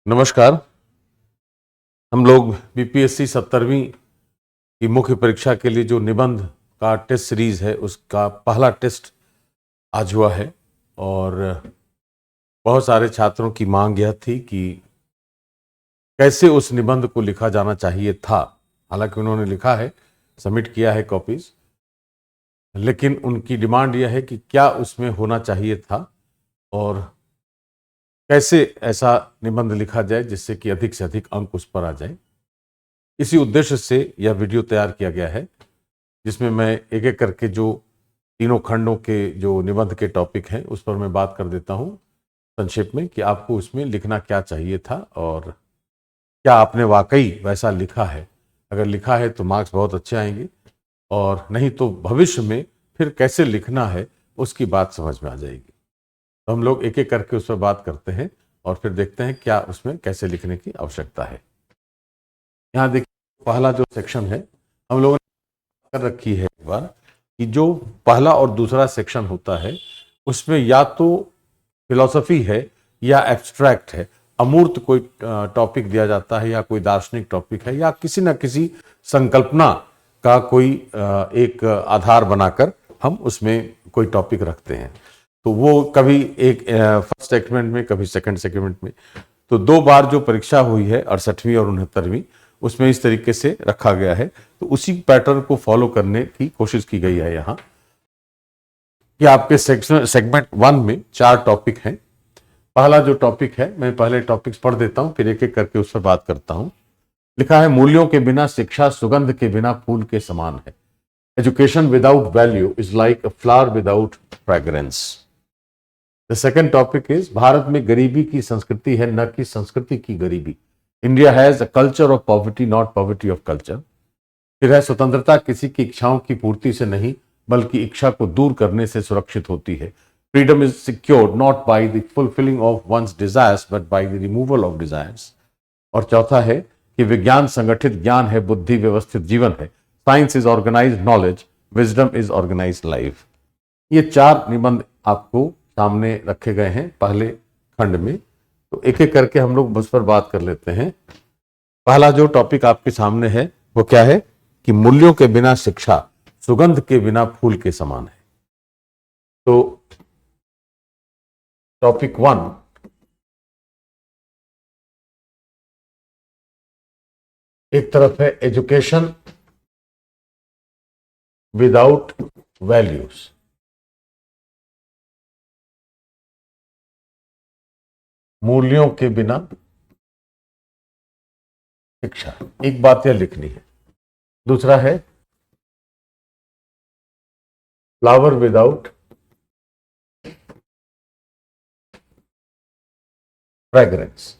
नमस्कार। हम लोग बीपीएससी 70वीं की मुख्य परीक्षा के लिए जो निबंध का टेस्ट सीरीज है उसका पहला टेस्ट आज हुआ है और बहुत सारे छात्रों की मांग यह थी कि कैसे उस निबंध को लिखा जाना चाहिए था। हालांकि उन्होंने लिखा है, सबमिट किया है कॉपीज, लेकिन उनकी डिमांड यह है कि क्या उसमें होना चाहिए था और कैसे ऐसा निबंध लिखा जाए जिससे कि अधिक से अधिक अंक उस पर आ जाए। इसी उद्देश्य से यह वीडियो तैयार किया गया है जिसमें मैं एक एक करके जो तीनों खंडों के जो निबंध के टॉपिक हैं उस पर मैं बात कर देता हूं संक्षेप में कि आपको उसमें लिखना क्या चाहिए था और क्या आपने वाकई वैसा लिखा है। अगर लिखा है तो मार्क्स बहुत अच्छे आएंगे और नहीं तो भविष्य में फिर कैसे लिखना है उसकी बात समझ में आ जाएगी। तो हम लोग एक एक करके उस पर बात करते हैं और फिर देखते हैं क्या उसमें कैसे लिखने की आवश्यकता है। यहाँ देखिए, पहला जो सेक्शन है हम लोगों ने कर रखी है एक बार कि जो पहला और दूसरा सेक्शन होता है उसमें या तो फिलॉसफी है या एब्स्ट्रैक्ट है, अमूर्त कोई टॉपिक दिया जाता है या कोई दार्शनिक टॉपिक है या किसी न किसी संकल्पना का कोई एक आधार बनाकर हम उसमें कोई टॉपिक रखते हैं। तो वो कभी एक फर्स्ट सेगमेंट में, कभी सेकंड सेगमेंट में। तो दो बार जो परीक्षा हुई है 68वीं और 69वीं, उसमें इस तरीके से रखा गया है। तो उसी पैटर्न को फॉलो करने की कोशिश की गई है यहाँ कि आपके सेगमेंट 1 में 4 टॉपिक हैं। पहला जो टॉपिक है, मैं पहले टॉपिक्स पढ़ देता हूं फिर एक एक करके उस पर बात करता हूं। लिखा है, मूल्यों के बिना शिक्षा सुगंध के बिना फूल के समान है। Education without value is like a flower without fragrance. The second topic is, Bharat में गरीबी की संस्कृति है न कि संस्कृति की गरीबी। India has a culture of poverty not poverty of culture. फिर है, स्वतंत्रता किसी की इच्छाओं की पूर्ति से नहीं बल्कि इच्छा को दूर करने से सुरक्षित होती है। Freedom is secured not by the fulfilling of one's desires but by the removal of desires. और चौथा है कि विज्ञान संगठित ज्ञान है, बुद्धि व्यवस्थित जीवन है। Science is organised knowledge, wisdom is organised life. ये 4 निबंध आपको सामने रखे गए हैं पहले खंड में। तो एक एक करके हम लोग उस पर बात कर लेते हैं। पहला जो टॉपिक आपके सामने है वो क्या है कि मूल्यों के बिना शिक्षा सुगंध के बिना फूल के समान है। तो टॉपिक 1, एक तरफ है एजुकेशन विदाउट वैल्यूज। मूल्यों के बिना शिक्षा, एक बात यह लिखनी है। दूसरा है फ्लावर विदाउट फ्रेग्रेंस।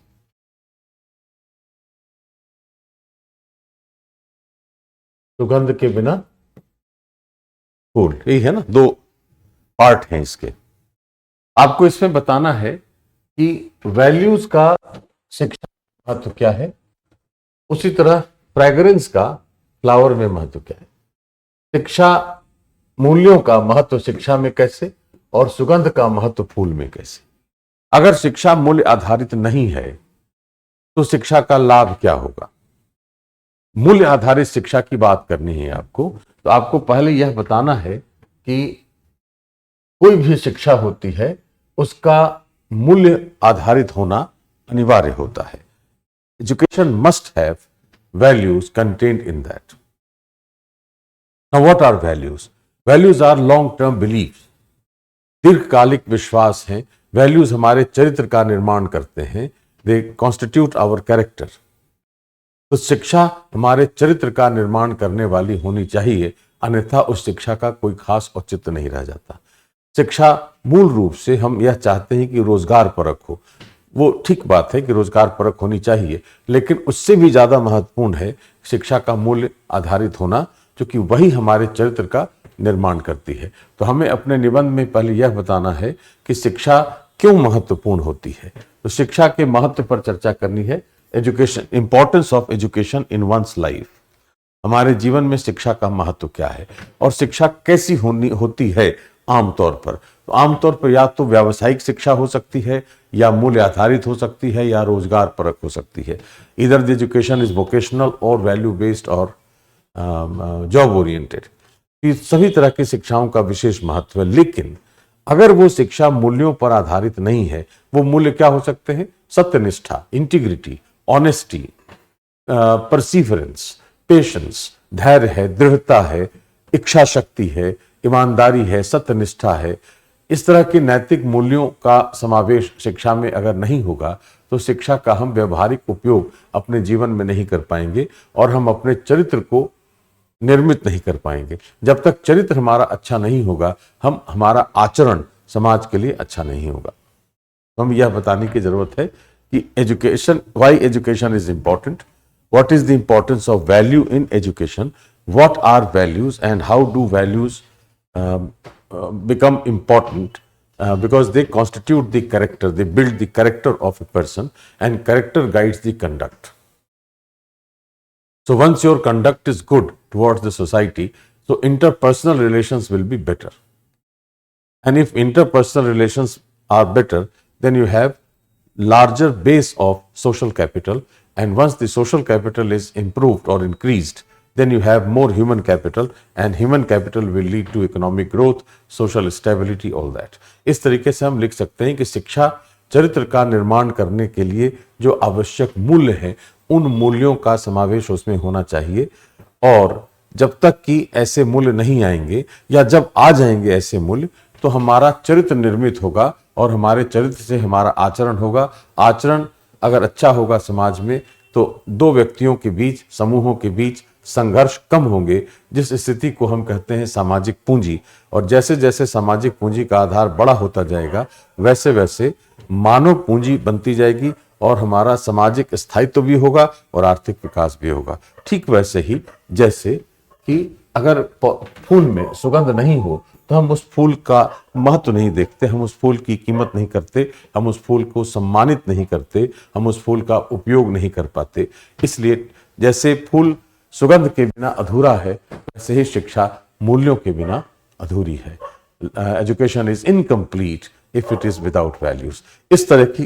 सुगंध के बिना फूल, यही है ना, 2 पार्ट हैं इसके। आपको इसमें बताना है कि वैल्यूज का शिक्षा में महत्व क्या है, उसी तरह फ्रेग्रेंस का फ्लावर में महत्व क्या है। शिक्षा मूल्यों का महत्व शिक्षा में कैसे और सुगंध का महत्व फूल में कैसे। अगर शिक्षा मूल्य आधारित नहीं है तो शिक्षा का लाभ क्या होगा। मूल्य आधारित शिक्षा की बात करनी है आपको, तो आपको पहले यह बताना है कि कोई भी शिक्षा होती है उसका मूल्य आधारित होना अनिवार्य होता है। Education must have values contained in that. Now what are values? Values are long term belief, दीर्घकालिक विश्वास हैं। वैल्यूज हमारे चरित्र का निर्माण करते हैं, दे कॉन्स्टिट्यूट आवर कैरेक्टर। तो शिक्षा हमारे चरित्र का निर्माण करने वाली होनी चाहिए, अन्यथा उस शिक्षा का कोई खास औचित्य नहीं रह जाता। शिक्षा मूल रूप से हम यह चाहते हैं कि रोजगार परक हो। वो ठीक बात है कि रोजगार परक होनी चाहिए, लेकिन उससे भी ज्यादा महत्वपूर्ण है शिक्षा का मूल्य आधारित होना, क्योंकि वही हमारे चरित्र का निर्माण करती है। तो हमें अपने निबंध में पहले यह बताना है कि शिक्षा क्यों महत्वपूर्ण होती है। तो शिक्षा के महत्व पर चर्चा करनी है। Education, importance of education in one's life. हमारे जीवन में शिक्षा का महत्व क्या है और शिक्षा कैसी होती है आमतौर पर। तो आमतौर पर या तो व्यावसायिक शिक्षा हो सकती है, या मूल्य आधारित हो सकती है, या रोजगार परक हो सकती है। इधर द एजुकेशन इज वोकेशनल और वैल्यू बेस्ड और जॉब ओरिएंटेड। सभी तरह की शिक्षाओं का विशेष महत्व है, लेकिन अगर वो शिक्षा मूल्यों पर आधारित नहीं है, वो मूल्य क्या हो सकते हैं? सत्यनिष्ठा, इंटीग्रिटी, ऑनेस्टी, परसिवरेंस, पेशेंस, धैर्य है, दृढ़ता है, इच्छा शक्ति है, ईमानदारी है, सत्यनिष्ठा है। इस तरह के नैतिक मूल्यों का समावेश शिक्षा में अगर नहीं होगा तो शिक्षा का हम व्यवहारिक उपयोग अपने जीवन में नहीं कर पाएंगे और हम अपने चरित्र को निर्मित नहीं कर पाएंगे। जब तक चरित्र हमारा अच्छा नहीं होगा, हमारा आचरण समाज के लिए अच्छा नहीं होगा। तो हम यह बताने की जरूरत है कि education, why education is important, what is the importance of value in education, what are values and how do values become important because they constitute the character, they build the character of a person, and character guides the conduct. So once your conduct is good towards the society, so interpersonal relations will be better. And if interpersonal relations are better, then you have larger base of social capital, and once the social capital is improved or increased, then you have more human capital, and human capital will lead to economic growth, social stability, all that. इस तरीके से हम लिख सकते हैं कि शिक्षा चरित्र का निर्माण करने के लिए जो आवश्यक मूल्य हैं, उन मूल्यों का समावेश उसमें होना चाहिए। और जब तक कि ऐसे मूल्य नहीं आएंगे, या जब आ जाएंगे ऐसे मूल्य, तो हमारा चरित्र निर्मित होगा और हमारे चरित्र से हमारा आचरण होगा। आचरण अगर अच्छा होगा समाज में, तो दो व्यक्तियों के बीच, समूहों के बीच संघर्ष कम होंगे, जिस स्थिति को हम कहते हैं सामाजिक पूंजी। और जैसे जैसे सामाजिक पूंजी का आधार बड़ा होता जाएगा, वैसे वैसे मानव पूंजी बनती जाएगी और हमारा सामाजिक स्थायित्व भी होगा और आर्थिक विकास भी होगा। ठीक वैसे ही जैसे कि अगर फूल में सुगंध नहीं हो तो हम उस फूल का महत्व नहीं देखते, हम उस फूल की कीमत नहीं करते, हम उस फूल को सम्मानित नहीं करते, हम उस फूल का उपयोग नहीं कर पाते। इसलिए जैसे फूल सुगंध के बिना अधूरा है, वैसे ही शिक्षा मूल्यों के बिना अधूरी है। Education is incomplete if it is without values. इस तरह की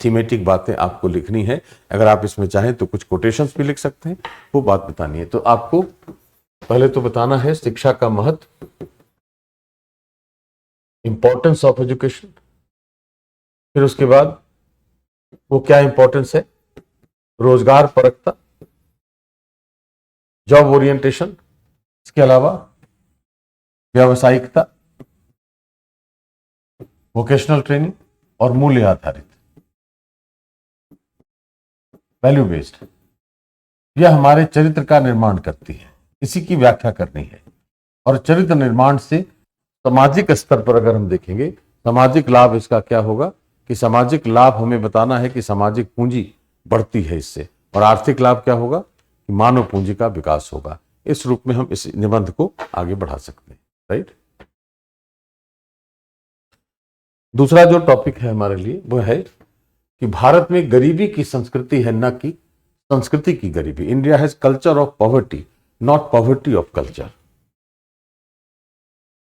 थीमेटिक बातें आपको लिखनी है। अगर आप इसमें चाहें तो कुछ कोटेशंस भी लिख सकते हैं, वो बात बतानी है। तो आपको पहले तो बताना है शिक्षा का महत्व, इंपॉर्टेंस ऑफ एजुकेशन, फिर उसके बाद वो क्या इंपॉर्टेंस है, रोजगार परकता, जॉब ओरिएंटेशन, इसके अलावा व्यावसायिकता, वोकेशनल ट्रेनिंग और मूल्य आधारित, वैल्यू बेस्ड। यह हमारे चरित्र का निर्माण करती है, इसी की व्याख्या करनी है। और चरित्र निर्माण से सामाजिक स्तर पर अगर हम देखेंगे, सामाजिक लाभ इसका क्या होगा कि सामाजिक लाभ हमें बताना है कि सामाजिक पूंजी बढ़ती है इससे, और आर्थिक लाभ क्या होगा कि मानव पूंजी का विकास होगा। इस रूप में हम इस निबंध को आगे बढ़ा सकते हैं। राइट। दूसरा जो टॉपिक है हमारे लिए वो है कि भारत में गरीबी की संस्कृति है, न कि संस्कृति की गरीबी। India has culture of poverty, not poverty of culture.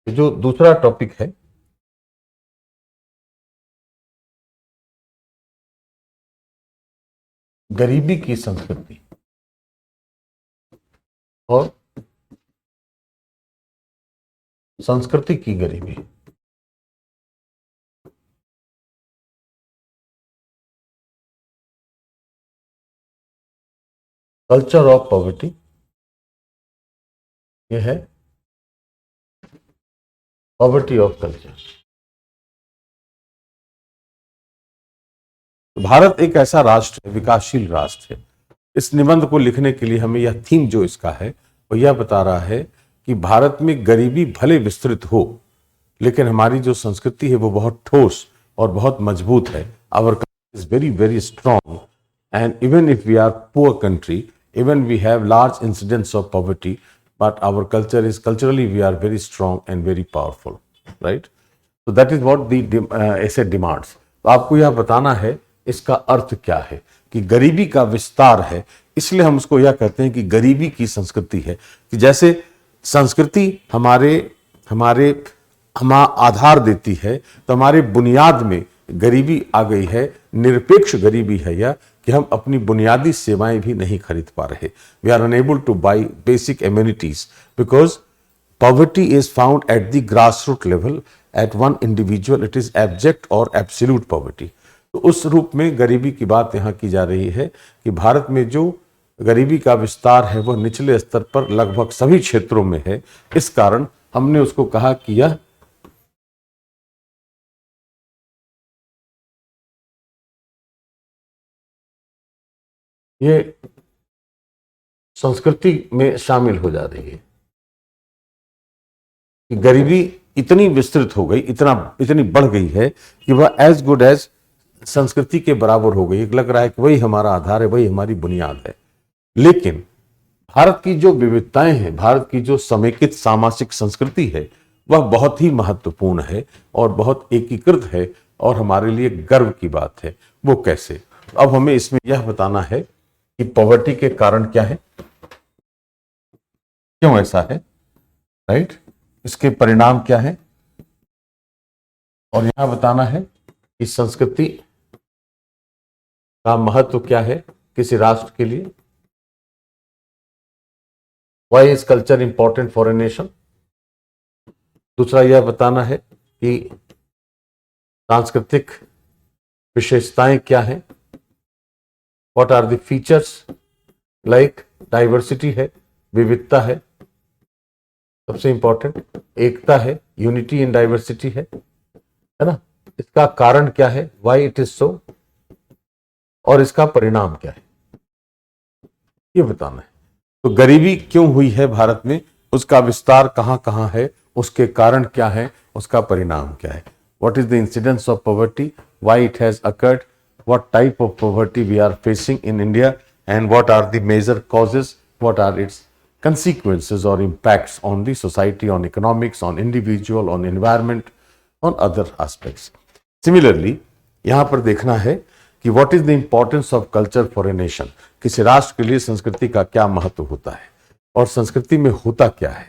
जो दूसरा टॉपिक है गरीबी की संस्कृति और संस्कृति की गरीबी। कल्चर ऑफ पॉवर्टी, यह है पॉवर्टी ऑफ कल्चर। भारत एक ऐसा राष्ट्र है, विकासशील राष्ट्र है। इस निबंध को लिखने के लिए हमें यह थीम जो इसका है वो यह बता रहा है कि भारत में गरीबी भले विस्तृत हो, लेकिन हमारी जो संस्कृति है वो बहुत ठोस और बहुत मजबूत है। Our country is very very strong, and even if we are poor country, even we have large incidence of poverty, but our culture is, culturally we are very strong and very powerful, right? So that is what the essay demands. तो आपको यह बताना है इसका अर्थ क्या है कि गरीबी का विस्तार है, इसलिए हम उसको यह कहते हैं कि गरीबी की संस्कृति है। कि जैसे संस्कृति हमारे आधार देती है, तो हमारे बुनियाद में गरीबी आ गई है। निरपेक्ष गरीबी है यह कि हम अपनी बुनियादी सेवाएं भी नहीं खरीद पा रहे। We are unable to buy basic amenities because poverty is found at the grass root level, at one individual it is abject और एब्सोल्यूट पॉवर्टी। तो उस रूप में गरीबी की बात यहाँ की जा रही है कि भारत में जो गरीबी का विस्तार है वह निचले स्तर पर लगभग सभी क्षेत्रों में है। इस कारण हमने उसको कहा कि ये संस्कृति में शामिल हो जा रही है कि गरीबी इतनी विस्तृत हो गई, इतनी बढ़ गई है कि वह एज गुड एज संस्कृति के बराबर हो गई। लग रहा है कि वही हमारा आधार है, वही हमारी बुनियाद है। लेकिन भारत की जो विविधताएं हैं, भारत की जो समेकित सामाजिक संस्कृति है, वह बहुत ही महत्वपूर्ण है और बहुत एकीकृत है और हमारे लिए गर्व की बात है। वो कैसे? अब हमें इसमें यह बताना है कि पॉवर्टी के कारण क्या है, क्यों ऐसा है, राइट? इसके परिणाम क्या है, और यहां बताना है कि संस्कृति का महत्व क्या है किसी राष्ट्र के लिए। Why is culture important for a nation. दूसरा यह बताना है कि सांस्कृतिक विशेषताएं क्या हैं, what are the features, like diversity है, विविधता है, सबसे इंपॉर्टेंट एकता है, यूनिटी इन डाइवर्सिटी है ना। इसका कारण क्या है, वाई इट इज सो, और इसका परिणाम क्या है, ये बताना है। तो गरीबी क्यों हुई है भारत में, उसका विस्तार कहां कहां है, उसके कारण क्या है, उसका परिणाम क्या है। What is the incidence of poverty, why it has occurred, what type of poverty we are facing in India, and what are the major causes, what are its consequences or impacts on the society, on economics, on individual, on environment, on other aspects. Similarly, यहां पर देखना है कि what is the importance of culture for a nation, किसी राष्ट्र के लिए संस्कृति का क्या महत्व होता है और संस्कृति में होता क्या है।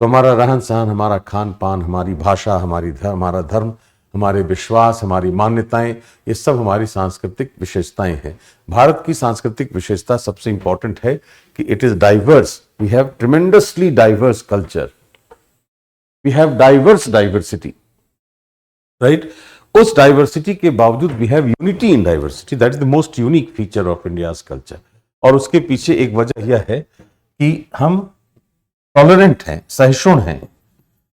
तो हमारा रहन सहन, हमारा खान पान, हमारी भाषा, हमारा धर्म, हमारे विश्वास, हमारी मान्यताएं, ये सब हमारी सांस्कृतिक विशेषताएं हैं। भारत की सांस्कृतिक विशेषता सबसे इंपॉर्टेंट है कि it is diverse. We have tremendously diverse culture, we have diverse diversity, right. उस डाइवर्सिटी के बावजूद we have unity in diversity, that is the most unique feature of India's culture. और उसके पीछे एक वजह यह है कि हम टॉलरेंट हैं, सहिष्णु हैं,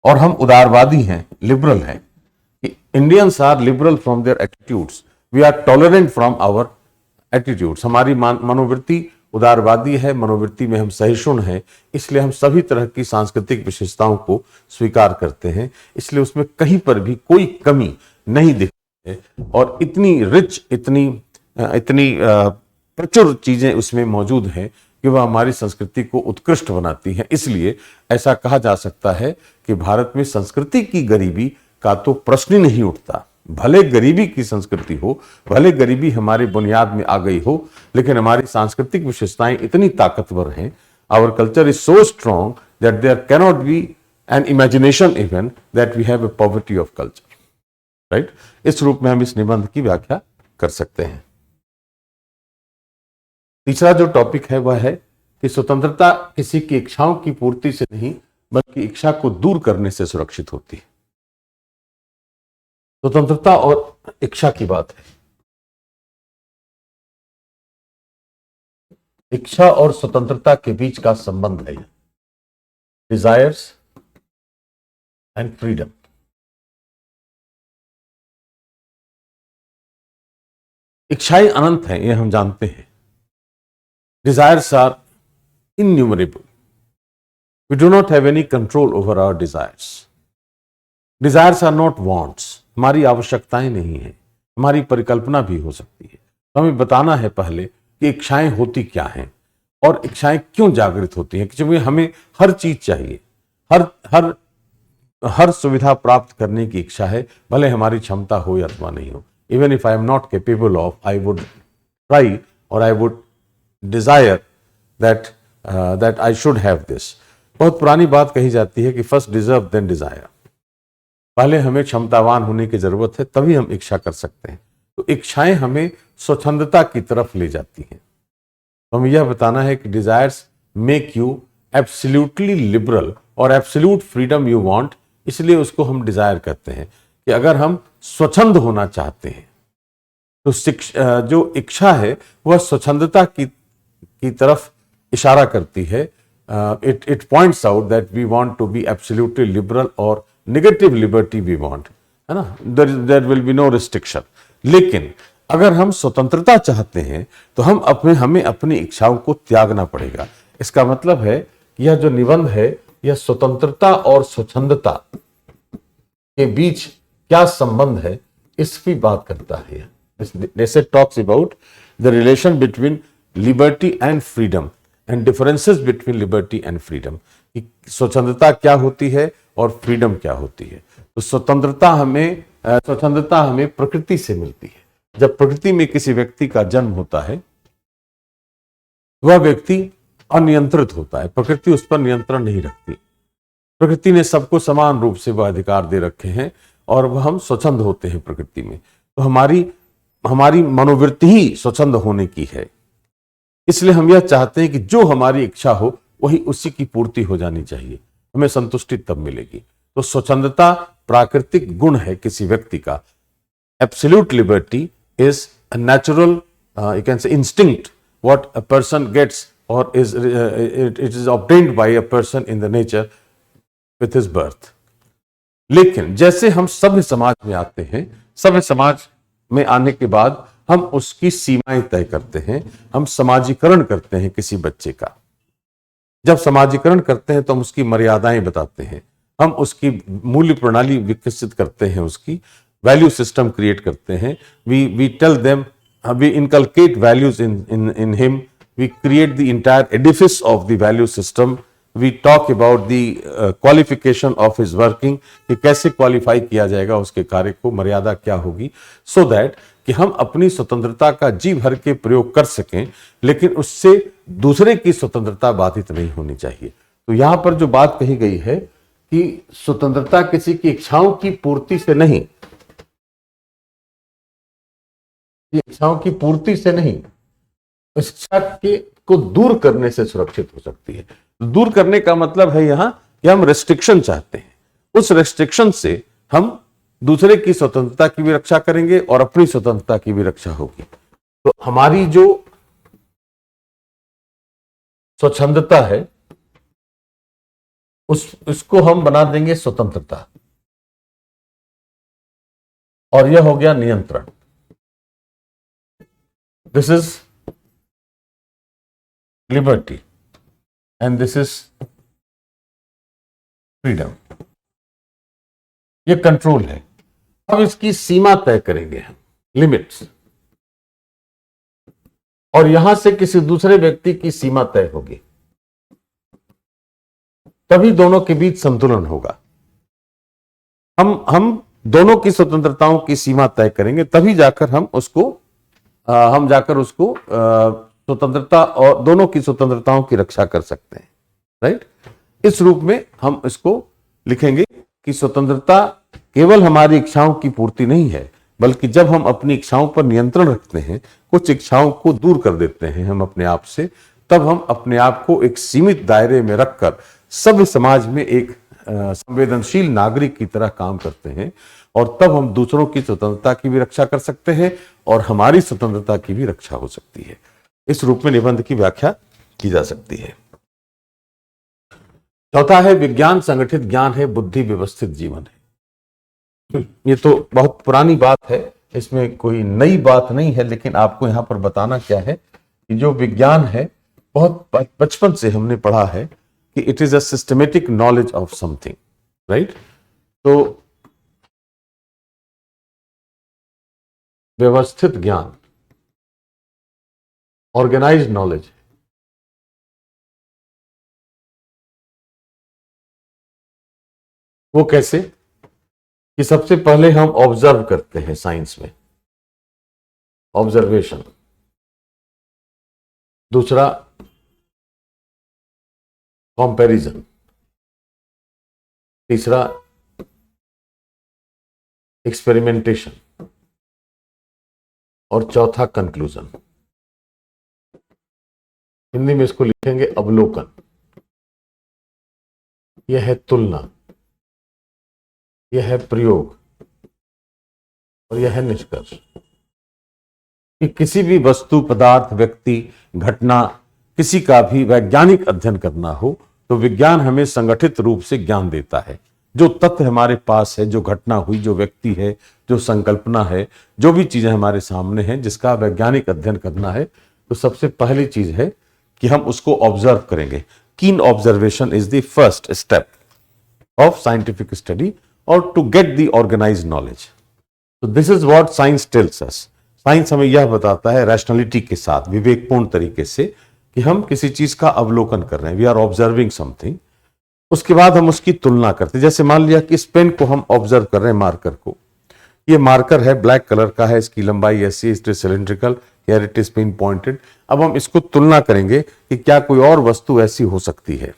और हम उदारवादी हैं, लिबरल हैं। Indians are liberal from their attitudes, we are tolerant from our attitudes. हमारी मनोवृत्ति उदारवादी है, मनोवृत्ति में हम सहिष्णु हैं, इसलिए हम सभी तरह की सांस्कृतिक विशेषताओं को स्वीकार करते हैं। इसलिए उसमें कहीं पर भी कोई कमी नहीं दिखती है और इतनी रिच, इतनी प्रचुर चीजें उसमें मौजूद हैं कि वह हमारी संस्कृति को उत्कृष्ट बनाती हैं। इसलिए ऐसा कहा जा सकता है कि भारत में संस्कृति की गरीबी का तो प्रश्न ही नहीं उठता। भले गरीबी की संस्कृति हो, भले गरीबी हमारे बुनियाद में आ गई हो, लेकिन हमारी सांस्कृतिक विशेषताएं इतनी ताकतवर हैं, our culture is so strong that there cannot be an imagination even that we have a poverty of culture, right. इस रूप में हम इस निबंध की व्याख्या कर सकते हैं। तीसरा जो टॉपिक है वह है कि स्वतंत्रता किसी की इच्छाओं की पूर्ति से नहीं, बल्कि इच्छा को दूर करने से सुरक्षित होती है। स्वतंत्रता और इच्छा की बात है। इच्छा और स्वतंत्रता के बीच का संबंध है, डिजायर्स एंड फ्रीडम। इच्छाएं अनंत हैं, ये हम जानते हैं। Desires are innumerable, we do not have any control over our desires. Desires are not wants, हमारी आवश्यकताएं नहीं है, हमारी परिकल्पना भी हो सकती है। तो हमें बताना है पहले कि इच्छाएं होती क्या हैं और इच्छाएं क्यों जागृत होती हैं। क्योंकि हमें हर चीज चाहिए, हर सुविधा प्राप्त करने की इच्छा है, भले हमारी क्षमता हो या अथवा नहीं हो। Even if I am not capable of, I would try और I would desire that I should have this. बहुत पुरानी बात कही जाती है कि फर्स्ट डिजर्व देन डिजायर। पहले हमें क्षमतावान होने की जरूरत है, तभी हम इच्छा कर सकते हैं। तो इच्छाएं हमें स्वच्छंदता की तरफ ले जाती हैं। तो हमें यह बताना है कि desires make you absolutely liberal और एब्सोल्यूट फ्रीडम यू वांट, इसलिए उसको हम डिजायर कहते हैं कि अगर हम स्वच्छंद होना चाहते हैं तो जो इच्छा है वह स्वच्छंदता की तरफ इशारा करती है। It points out that we want to be absolutely liberal और नेगेटिव लिबर्टी वी वांट, है ना, there will be no restriction. लेकिन अगर हम स्वतंत्रता चाहते हैं तो हमें अपनी इच्छाओं को त्यागना पड़ेगा। इसका मतलब है कि यह जो निबंध है यह स्वतंत्रता और स्वच्छंदता के बीच क्या संबंध है इसकी बात करता है। जैसे talks about the relation between liberty and freedom and differences between liberty and freedom. स्वतंत्रता क्या होती है और फ्रीडम क्या होती है। तो स्वतंत्रता स्वतंत्रता हमें प्रकृति से मिलती है। जब प्रकृति में किसी व्यक्ति का जन्म होता है वह व्यक्ति अनियंत्रित होता है, प्रकृति उस पर नियंत्रण नहीं रखती। प्रकृति ने सबको समान रूप से वह अधिकार दे रखे हैं और वह हम स्वच्छंद होते हैं प्रकृति में। तो हमारी मनोवृत्ति ही स्वच्छंद होने की है। इसलिए हम यह चाहते हैं कि जो हमारी इच्छा हो वही उसी की पूर्ति हो जानी चाहिए, हमें संतुष्टि तब मिलेगी। तो स्वच्छंदता प्राकृतिक गुण है किसी व्यक्ति का। Absolute liberty is a natural, you can say instinct what a person gets और it is obtained by a person in the nature with his birth. लेकिन जैसे हम सभ्य समाज में आते हैं, सभ्य समाज में आने के बाद हम उसकी सीमाएं तय करते हैं, हम समाजीकरण करते हैं किसी बच्चे का। जब समाजीकरण करते हैं तो हम उसकी मर्यादाएं बताते हैं, हम उसकी मूल्य प्रणाली विकसित करते हैं, उसकी वैल्यू सिस्टम क्रिएट करते हैं। We tell them, we inculcate values in him, we create the entire edifice of the value system. We talk about the qualification of his working, कि कैसे क्वालिफाई किया जाएगा उसके कार्य को, मर्यादा क्या होगी, सो दैट कि हम अपनी स्वतंत्रता का जी भर के प्रयोग कर सकें, लेकिन उससे दूसरे की स्वतंत्रता बाधित नहीं होनी चाहिए। तो यहां पर जो बात कही गई है कि स्वतंत्रता किसी की इच्छाओं की पूर्ति से नहीं, इच्छाओं की पूर्ति से नहीं, इच्छा के को दूर करने से सुरक्षित हो सकती है। दूर करने का मतलब है यहां कि हम रेस्ट्रिक्शन चाहते हैं, उस रेस्ट्रिक्शन से हम दूसरे की स्वतंत्रता की भी रक्षा करेंगे और अपनी स्वतंत्रता की भी रक्षा होगी। तो हमारी जो स्वच्छंदता है उसको हम बना देंगे स्वतंत्रता, और यह हो गया नियंत्रण। This is liberty and this is freedom. ये कंट्रोल है। अब इसकी सीमा तय करेंगे हम, लिमिट्स, और यहां से किसी दूसरे व्यक्ति की सीमा तय होगी, तभी दोनों के बीच संतुलन होगा। हम दोनों की स्वतंत्रताओं की सीमा तय करेंगे, तभी जाकर हम उसको स्वतंत्रता और दोनों की स्वतंत्रताओं की रक्षा कर सकते हैं। राइट? इस रूप में हम इसको लिखेंगे कि स्वतंत्रता केवल हमारी इच्छाओं की पूर्ति नहीं है, बल्कि जब हम अपनी इच्छाओं पर नियंत्रण रखते हैं, कुछ इच्छाओं को दूर कर देते हैं हम अपने आप से, तब हम अपने आप को एक सीमित दायरे में रखकर सभ्य समाज में एक संवेदनशील नागरिक की तरह काम करते हैं, और तब हम दूसरों की स्वतंत्रता की भी रक्षा कर सकते हैं और हमारी स्वतंत्रता की भी रक्षा हो सकती है। इस रूप में निबंध की व्याख्या की जा सकती है। चौथा है विज्ञान संगठित ज्ञान है, बुद्धि व्यवस्थित जीवन है। ये तो बहुत पुरानी बात है, इसमें कोई नई बात नहीं है, लेकिन आपको यहां पर बताना क्या है कि जो विज्ञान है बहुत बचपन से हमने पढ़ा है कि it is a systematic knowledge of something. Right? तो व्यवस्थित ज्ञान, ऑर्गेनाइज्ड नॉलेज, वो कैसे कि सबसे पहले हम ऑब्जर्व करते हैं साइंस में, ऑब्जर्वेशन। दूसरा कंपैरिजन। तीसरा एक्सपेरिमेंटेशन और चौथा कंक्लूजन। हिंदी में इसको लिखेंगे अवलोकन। यह है तुलना, यह है प्रयोग और यह है निष्कर्ष। कि किसी भी वस्तु, पदार्थ, व्यक्ति, घटना, किसी का भी वैज्ञानिक अध्ययन करना हो तो विज्ञान हमें संगठित रूप से ज्ञान देता है। जो तथ्य हमारे पास है, जो घटना हुई, जो व्यक्ति है, जो संकल्पना है, जो भी चीजें हमारे सामने हैं जिसका वैज्ञानिक अध्ययन करना है, तो सबसे पहली चीज है कि हम उसको ऑब्जर्व करेंगे। Keen observation is the first step of scientific study और to get the organised knowledge. तो this is what science tells us. Science हमें यह बताता है रैशनैलिटी के साथ, विवेकपूर्ण तरीके से, कि हम किसी चीज का अवलोकन कर रहे हैं, वी आर ऑब्जर्विंग समथिंग। उसके बाद हम उसकी तुलना करते हैं। जैसे मान लिया कि इस पेन को हम ऑब्जर्व कर रहे हैं, मार्कर को। ये मार्कर है, ब्लैक कलर का है, इसकी लंबाई ऐसी, it is cylindrical, here it is pin pointed. अब हम इसको तुलना करेंगे कि क्या कोई और वस्तु ऐसी हो सकती है,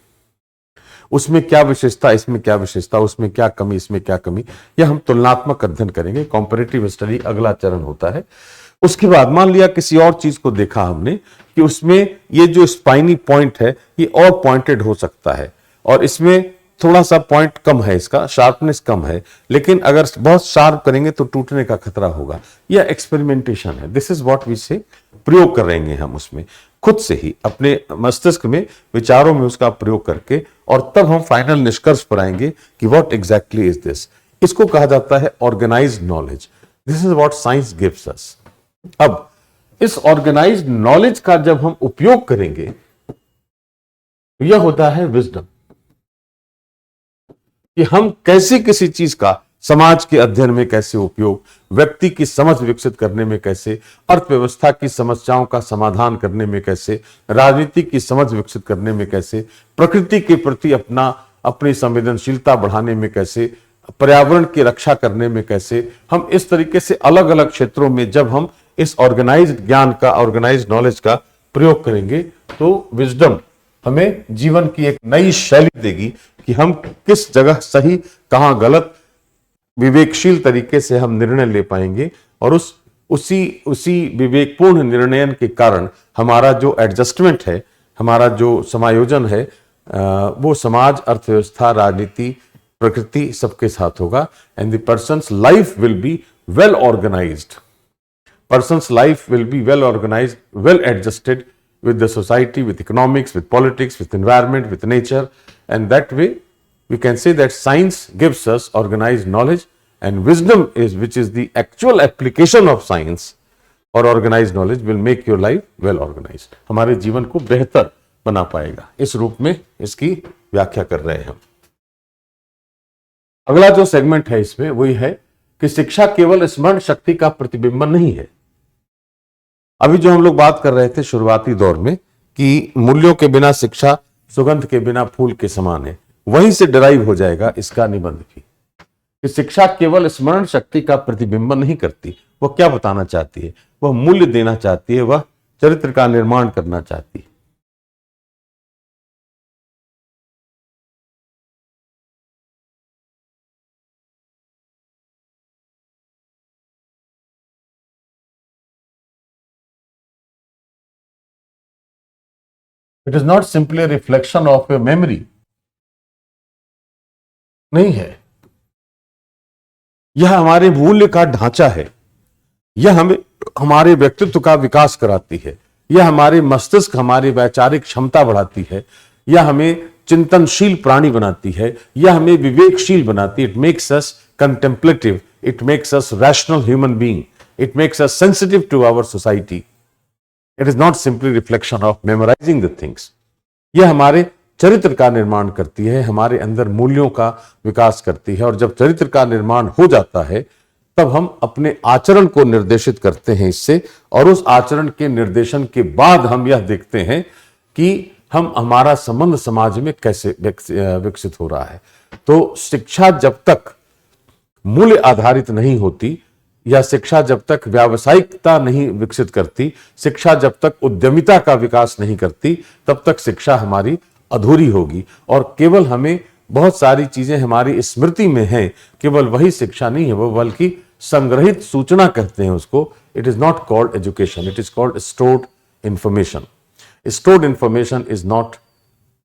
उसमें क्या विशेषता, इसमें क्या विशेषता, उसमें क्या कमी, इसमें क्या कमी। यह हम तुलनात्मक अध्ययन करेंगे। कॉम्पैरेटिव स्टडी अगला चरण होता है। उसके बाद मान लिया किसी और चीज को देखा हमने कि उसमें ये जो स्पाइनी पॉइंट है ये और पॉइंटेड हो सकता है और इसमें थोड़ा सा पॉइंट कम है, इसका शार्पनेस कम है, लेकिन अगर बहुत शार्प करेंगे तो टूटने का खतरा होगा। यह एक्सपेरिमेंटेशन है। दिस इज व्हाट वी से। प्रयोग कर रहेंगे हम उसमें खुद से ही अपने मस्तिष्क में, विचारों में उसका प्रयोग करके, और तब हम फाइनल निष्कर्ष पर आएंगे कि व्हाट एग्जैक्टली इज दिस। इसको कहा जाता है organised knowledge. This is what science gives us. अब इस ऑर्गेनाइज्ड नॉलेज का जब हम उपयोग करेंगे तो यह होता है विजडम, कि हम कैसे किसी चीज का समाज के अध्ययन में कैसे उपयोग, व्यक्ति की समझ विकसित करने में कैसे, अर्थव्यवस्था की समस्याओं का समाधान करने में कैसे, राजनीति की समझ विकसित करने में कैसे, प्रकृति के प्रति अपनी संवेदनशीलता बढ़ाने में कैसे, पर्यावरण की रक्षा करने में कैसे। हम इस तरीके से अलग अलग क्षेत्रों में जब हम इस ऑर्गेनाइज्ड ज्ञान का, ऑर्गेनाइज्ड नॉलेज का प्रयोग करेंगे तो विजडम हमें जीवन की एक नई शैली देगी कि हम किस जगह सही, कहां गलत, विवेकशील तरीके से हम निर्णय ले पाएंगे। और उसी विवेकपूर्ण निर्णयन के कारण हमारा जो एडजस्टमेंट है, हमारा जो समायोजन है, वो समाज, अर्थव्यवस्था, राजनीति, प्रकृति सबके साथ होगा। And the person's life will be well organised. Person's life will be well organized, well adjusted with the society, with economics, with politics, with environment, with nature. And that way, we can say that science gives us organized knowledge, and wisdom is, which is the actual application of science or organized knowledge, will make your life well organized. हमारे जीवन को बेहतर बना पाएगा। इस रूप में इसकी व्याख्या कर रहे हैं हम। अगला जो सेगमेंट है इसमें वही है कि शिक्षा केवल स्मरण शक्ति का प्रतिबिंबन नहीं है। अभी जो हम लोग बात कर रहे थे शुरुआती दौर में कि मूल्यों के बिना शिक्षा सुगंध के बिना फूल के समान है, वहीं से डिराइव हो जाएगा इसका निबंध भी, कि शिक्षा केवल स्मरण शक्ति का प्रतिबिंबन नहीं करती। वह क्या बताना चाहती है? वह मूल्य देना चाहती है, वह चरित्र का निर्माण करना चाहती है। It is not simply a reflection of your memory. नहीं है। यह हमारे मूल्य का ढांचा है। यह हमें हमारे व्यक्तित्व का विकास कराती है। यह हमारे मस्तिष्क, हमारी वैचारिक क्षमता बढ़ाती है। यह हमें चिंतनशील प्राणी बनाती है। यह हमें विवेकशील बनाती है। It makes us contemplative, it makes us rational human being, it makes us sensitive to our society. It is not simply reflection of memorising the things. यह हमारे चरित्र का निर्माण करती है, हमारे अंदर मूल्यों का विकास करती है। और जब चरित्र का निर्माण हो जाता है तब हम अपने आचरण को निर्देशित करते हैं इससे, और उस आचरण के निर्देशन के बाद हम यह देखते हैं कि हमारा संबंध समाज में कैसे विकसित हो रहा है। तो शिक्षा जब तक मूल्य आधारित नहीं होती, या शिक्षा जब तक व्यावसायिकता नहीं विकसित करती, शिक्षा जब तक उद्यमिता का विकास नहीं करती, तब तक शिक्षा हमारी अधूरी होगी और केवल हमें बहुत सारी चीजें हमारी स्मृति में हैं, केवल वही शिक्षा नहीं है, वो बल्कि संग्रहित सूचना कहते हैं उसको। It is not called education, it is called stored information. Stored information is not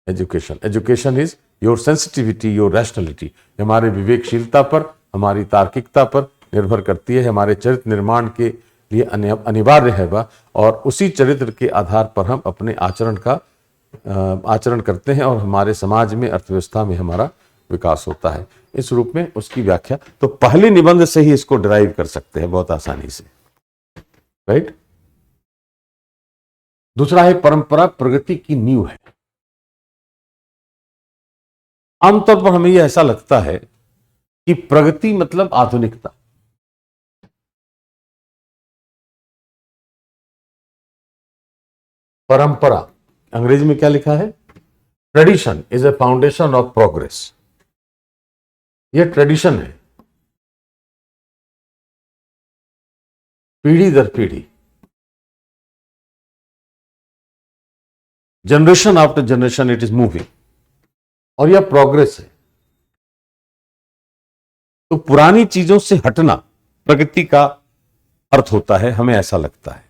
education. Education is your sensitivity, your rationality. हमारे विवेकशीलता पर, हमारी तार्किकता पर निर्भर करती है, हमारे चरित्र निर्माण के लिए अनिवार्य है वह, और उसी चरित्र के आधार पर हम अपने आचरण करते हैं और हमारे समाज में, अर्थव्यवस्था में हमारा विकास होता है। इस रूप में उसकी व्याख्या तो पहले निबंध से ही इसको डिराइव कर सकते हैं बहुत आसानी से, राइट। दूसरा है परंपरा प्रगति की नींव है। आमतौर पर हमें यह ऐसा लगता है कि प्रगति मतलब आधुनिकता। परंपरा, अंग्रेजी में क्या लिखा है? Tradition is a foundation of progress. यह ट्रेडिशन है, पीढ़ी दर पीढ़ी, generation after generation it is moving, और यह प्रोग्रेस है। तो पुरानी चीजों से हटना प्रगति का अर्थ होता है, हमें ऐसा लगता है।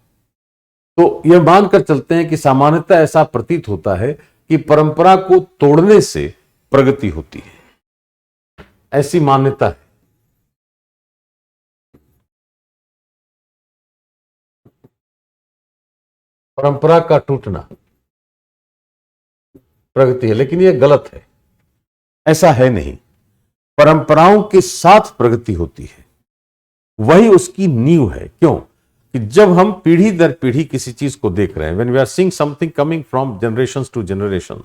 तो यह मानकर चलते हैं कि सामान्यतः ऐसा प्रतीत होता है कि परंपरा को तोड़ने से प्रगति होती है, ऐसी मान्यता है। परंपरा का टूटना प्रगति है, लेकिन यह गलत है, ऐसा है नहीं। परंपराओं के साथ प्रगति होती है, वही उसकी नींव है। क्यों? कि जब हम पीढ़ी दर पीढ़ी किसी चीज को देख रहे हैं, when we are seeing something coming from generations to generation,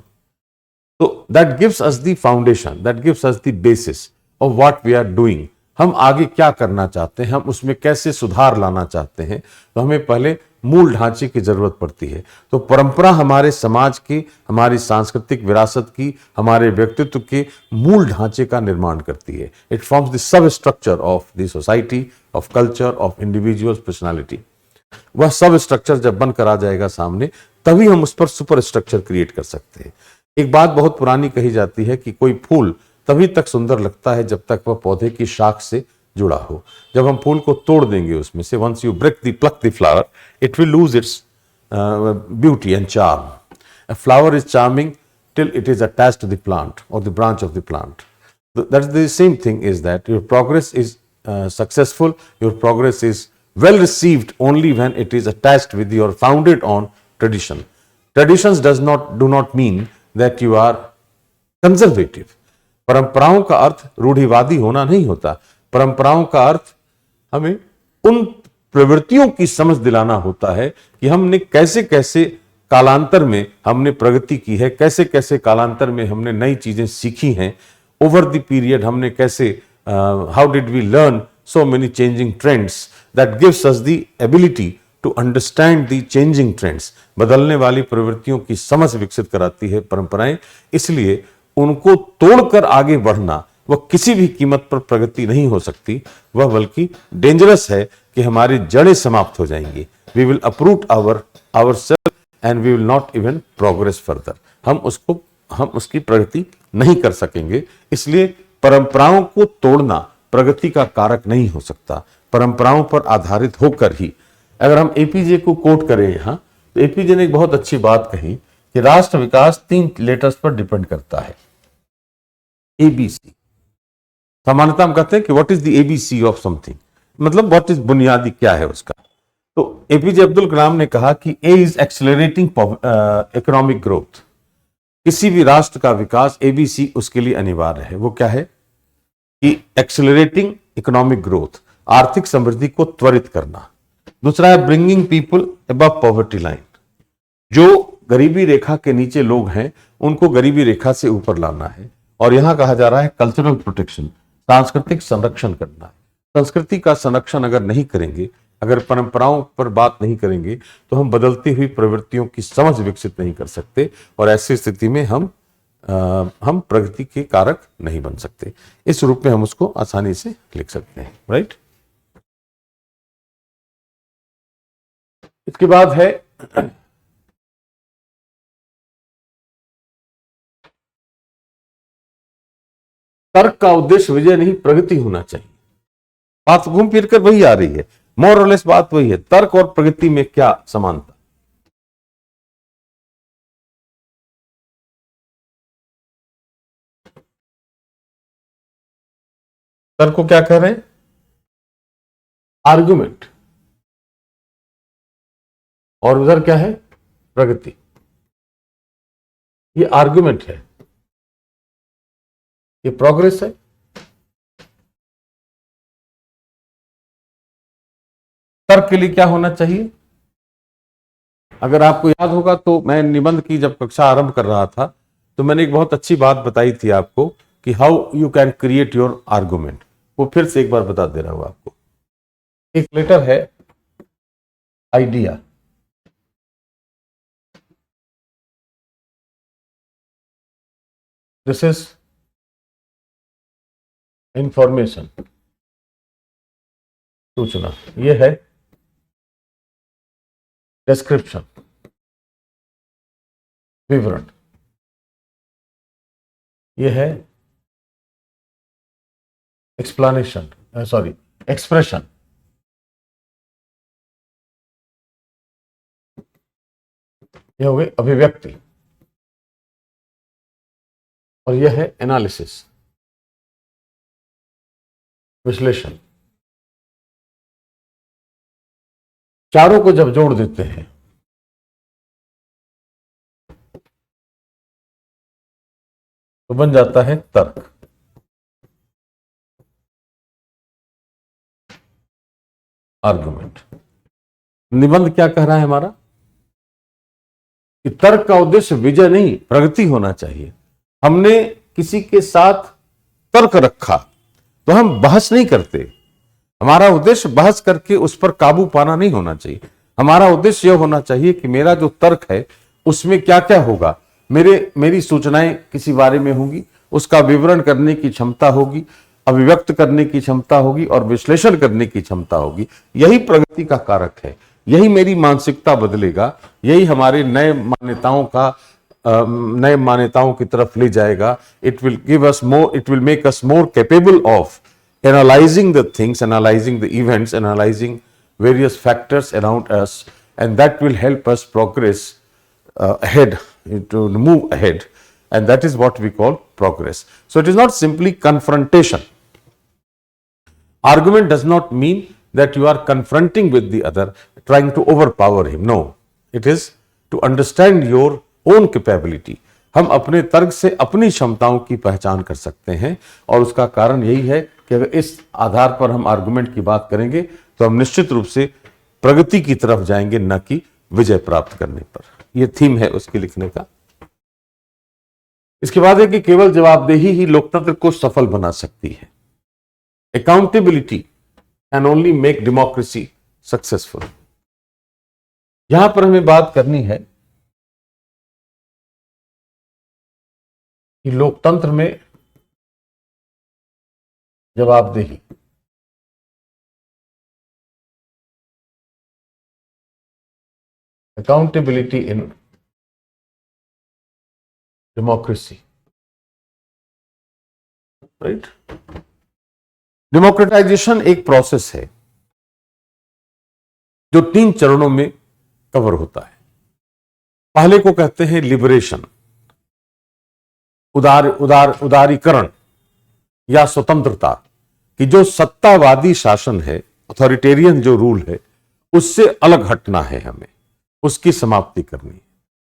तो that gives us the foundation, that gives us the basis of what we are doing. हम आगे क्या करना चाहते हैं, हम उसमें कैसे सुधार लाना चाहते हैं, तो हमें पहले मूल ढांचे की जरूरत पड़ती है। तो परंपरा हमारे समाज की, हमारी सांस्कृतिक विरासत की, हमारे व्यक्तित्व के मूल ढांचे का निर्माण करती है। It forms the sub structure of the society, of culture, of individuals personality. वह सब स्ट्रक्चर जब बनकर आ जाएगा सामने, तभी हम उस पर सुपर स्ट्रक्चर क्रिएट कर सकते हैं। एक बात बहुत पुरानी कही जाती है कि कोई फूल तभी तक सुंदर लगता है जब तक वह पौधे की शाख से जुड़ा हो। जब हम फूल को तोड़ देंगे उसमें से, once you pluck the flower, it will lose its beauty and charm. A flower is charming till it is attached to the plant or the branch of the plant. That's the same thing, is that your progress is successful, your progress is well received only when it is attached with your founded on tradition. Traditions do not mean that you are conservative. परंपराओं का अर्थ रूढ़िवादी होना नहीं होता। परंपराओं का अर्थ हमें उन प्रवृत्तियों की समझ दिलाना होता है कि हमने कैसे कैसे कालांतर में हमने प्रगति की है, कैसे कैसे कालांतर में हमने नई चीजें सीखी हैं। ओवर द पीरियड हमने कैसे, how did we learn so many changing trends, that gives us the ability to understand the changing trends. बदलने वाली प्रवृत्तियों की समझ विकसित कराती है परंपराएं। इसलिए उनको तोड़कर आगे बढ़ना वह किसी भी कीमत पर प्रगति नहीं हो सकती, वह बल्कि डेंजरस है कि हमारी जड़ें समाप्त हो जाएंगी। We will uproot our self and we will not even progress further. हम उसकी प्रगति नहीं कर सकेंगे। इसलिए परंपराओं को तोड़ना प्रगति का कारक नहीं हो सकता। परंपराओं पर आधारित होकर ही, अगर हम एपीजे को कोट करें यहां, तो एपीजे ने एक बहुत अच्छी बात कही कि राष्ट्र विकास 3 लेटर्स पर डिपेंड करता है, एबीसी। सामान्यतः हम कहते हैं कि what is the ABC of something, मतलब व्हाट इज बुनियादी क्या है उसका। तो एपीजे अब्दुल कलाम ने कहा कि ए इज एक्सेलरेटिंग इकोनॉमिक ग्रोथ। किसी भी राष्ट्र का विकास, एबीसी उसके लिए अनिवार्य है। वो क्या है? कि एक्सेलरेटिंग इकोनॉमिक ग्रोथ, आर्थिक समृद्धि को त्वरित करना। दूसरा है bringing people above poverty line, जो गरीबी रेखा के नीचे लोग हैं उनको गरीबी रेखा से ऊपर लाना है। और यहां कहा जा रहा है कल्चरल प्रोटेक्शन, सांस्कृतिक संरक्षण करना है। संस्कृति का संरक्षण अगर नहीं करेंगे, अगर परंपराओं पर बात नहीं करेंगे, तो हम बदलती हुई प्रवृत्तियों की समझ विकसित नहीं कर सकते, और ऐसी स्थिति में हम प्रगति के कारक नहीं बन सकते। इस रूप में हम उसको आसानी से लिख सकते हैं, राइट। इसके बाद है तर्क का उद्देश्य विजय नहीं प्रगति होना चाहिए। बात घूम फिर कर वही आ रही है, मोर और लेस बात वही है। तर्क और प्रगति में क्या समानता? तर्क को क्या कह रहे हैं? आर्गुमेंट। और उधर क्या है? प्रगति। ये आर्गुमेंट है, ये प्रोग्रेस है। तर्क के लिए क्या होना चाहिए? अगर आपको याद होगा तो मैं निबंध की जब कक्षा आरंभ कर रहा था तो मैंने एक बहुत अच्छी बात बताई थी आपको कि how you can create your argument. वो फिर से एक बार बता दे रहा हूं आपको। एक लेटर है आइडिया, दिस इज इंफॉर्मेशन, सूचना। ये है डिस्क्रिप्शन, विवरण। ये है एक्सप्लेनेशन, सॉरी एक्सप्रेशन। ये हो गई अभिव्यक्ति। और यह है एनालिसिस, विश्लेषण। चारों को जब जोड़ देते हैं तो बन जाता है तर्क। आर्गुमेंट। निबंध क्या कह रहा है हमारा? कि तर्क का उद्देश्य विजय नहीं प्रगति होना चाहिए। हमने किसी के साथ तर्क रखा तो हम बहस नहीं करते। हमारा उद्देश्य बहस करके उस पर काबू पाना नहीं होना चाहिए। हमारा उद्देश्य यह होना चाहिए कि मेरा जो तर्क है उसमें क्या क्या होगा, मेरी सूचनाएं किसी बारे में होंगी, उसका विवरण करने की क्षमता होगी, अभिव्यक्त करने की क्षमता होगी और विश्लेषण करने की क्षमता होगी। यही प्रगति का कारक है। यही मेरी मानसिकता बदलेगा, यही हमारे नए मान्यताओं की तरफ ले जाएगा। It will give us more, it will make us more capable of analyzing the things, analyzing the events, analyzing various factors around us, and that will help us progress ahead, to move ahead, and that is what we call progress. So it is not simply confrontation. Argument does not mean that you are confronting with the other, trying to overpower him. No, it is to understand your own capability. हम अपने तर्क से अपनी क्षमताओं की पहचान कर सकते हैं और उसका कारण यही है कि अगर इस आधार पर हम आर्गुमेंट की बात करेंगे तो हम निश्चित रूप से प्रगति की तरफ जाएंगे, न कि विजय प्राप्त करने पर। यह थीम है उसके लिखने का। इसके बाद है कि केवल जवाबदेही ही लोकतंत्र को सफल बना सकती है। Accountability can only make democracy successful. यहां पर हमें बात करनी है कि लोकतंत्र में जवाबदेही, accountability in democracy, right. Democratisation एक प्रोसेस है जो 3 चरणों में कवर होता है। पहले को कहते हैं लिबरेशन, उदारीकरण या स्वतंत्रता, कि जो सत्तावादी शासन है, अथॉरिटेरियन जो रूल है, उससे अलग हटना है, हमें उसकी समाप्ति करनी है।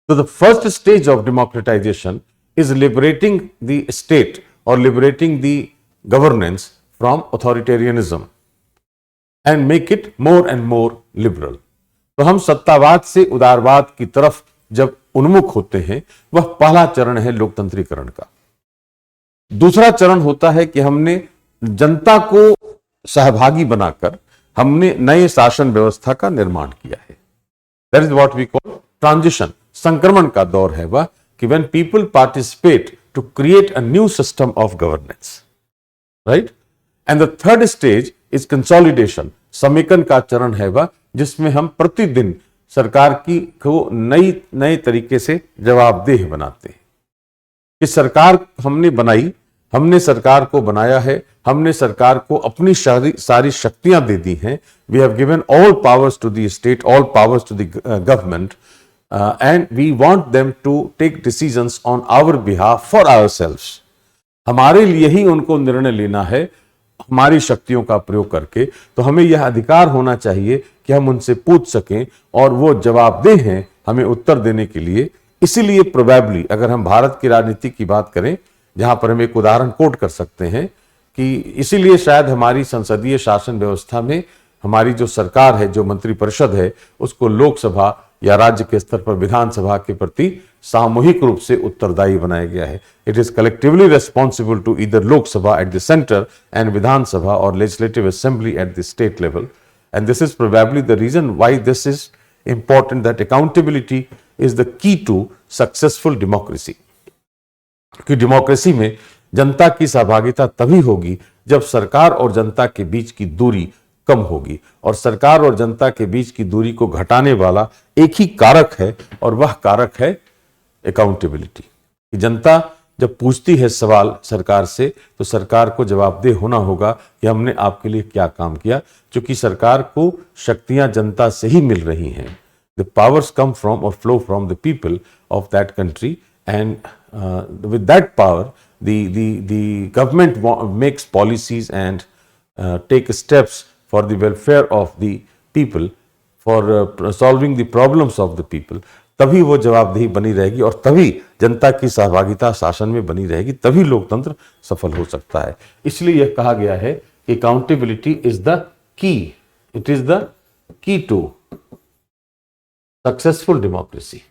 तो the first stage of democratisation is liberating the state और liberating the governance from authoritarianism and make it more and more liberal. तो हम सत्तावाद से उदारवाद की तरफ जब उन्मुख होते हैं, वह पहला चरण है लोकतंत्रीकरण का। दूसरा चरण होता है कि हमने जनता को सहभागी बनाकर हमने नए शासन व्यवस्था का निर्माण किया है। That is what we call transition. संक्रमण का दौर है वह कि when people participate to create a new system of governance, right. And the third stage is consolidation. समेकन का चरण है वह जिसमें हम प्रतिदिन सरकार की को नए तरीके से जवाबदेह बनाते हैं। कि सरकार हमने बनाई, हमने सरकार को बनाया है, हमने सरकार को अपनी सारी शक्तियां दे दी हैं। We have given all powers to the state, all powers to the government, and we want them to take decisions on our behalf for ourselves. हमारे लिए ही उनको निर्णय लेना है हमारी शक्तियों का प्रयोग करके। तो हमें यह अधिकार होना चाहिए कि हम उनसे पूछ सकें और वो जवाबदेह हैं हमें उत्तर देने के लिए। इसीलिए प्रोबेबली अगर हम भारत की राजनीति की बात करें, जहां पर हम एक उदाहरण कोट कर सकते हैं कि इसीलिए शायद हमारी संसदीय शासन व्यवस्था में हमारी जो सरकार है, जो मंत्रिपरिषद है, उसको लोकसभा या राज्य के स्तर पर विधानसभा के प्रति सामूहिक रूप से उत्तरदायी बनाया गया है। It is collectively responsible to either Lok Sabha at the centre and Vidhan Sabha और legislative assembly at the state level. And this is probably the reason why this is important, that accountability is the key to successful democracy. कि democracy में जनता की सहभागिता तभी होगी जब सरकार और जनता के बीच की दूरी कम होगी, और सरकार और जनता के बीच की दूरी को घटाने वाला एक ही कारक है और वह कारक है अकाउंटेबिलिटी। कि जनता जब पूछती है सवाल सरकार से तो सरकार को जवाबदेह होना होगा कि हमने आपके लिए क्या काम किया, क्योंकि सरकार को शक्तियां जनता से ही मिल रही हैं। द पावर्स कम फ्रॉम और flow from the people of that country, and with that power the government makes policies and take steps for the welfare of the people, for solving the problems of the people। तभी वो जवाबदेही बनी रहेगी और तभी जनता की सहभागिता शासन में बनी रहेगी, तभी लोकतंत्र सफल हो सकता है। इसलिए यह कहा गया है कि accountability is the key, it is the key to successful democracy,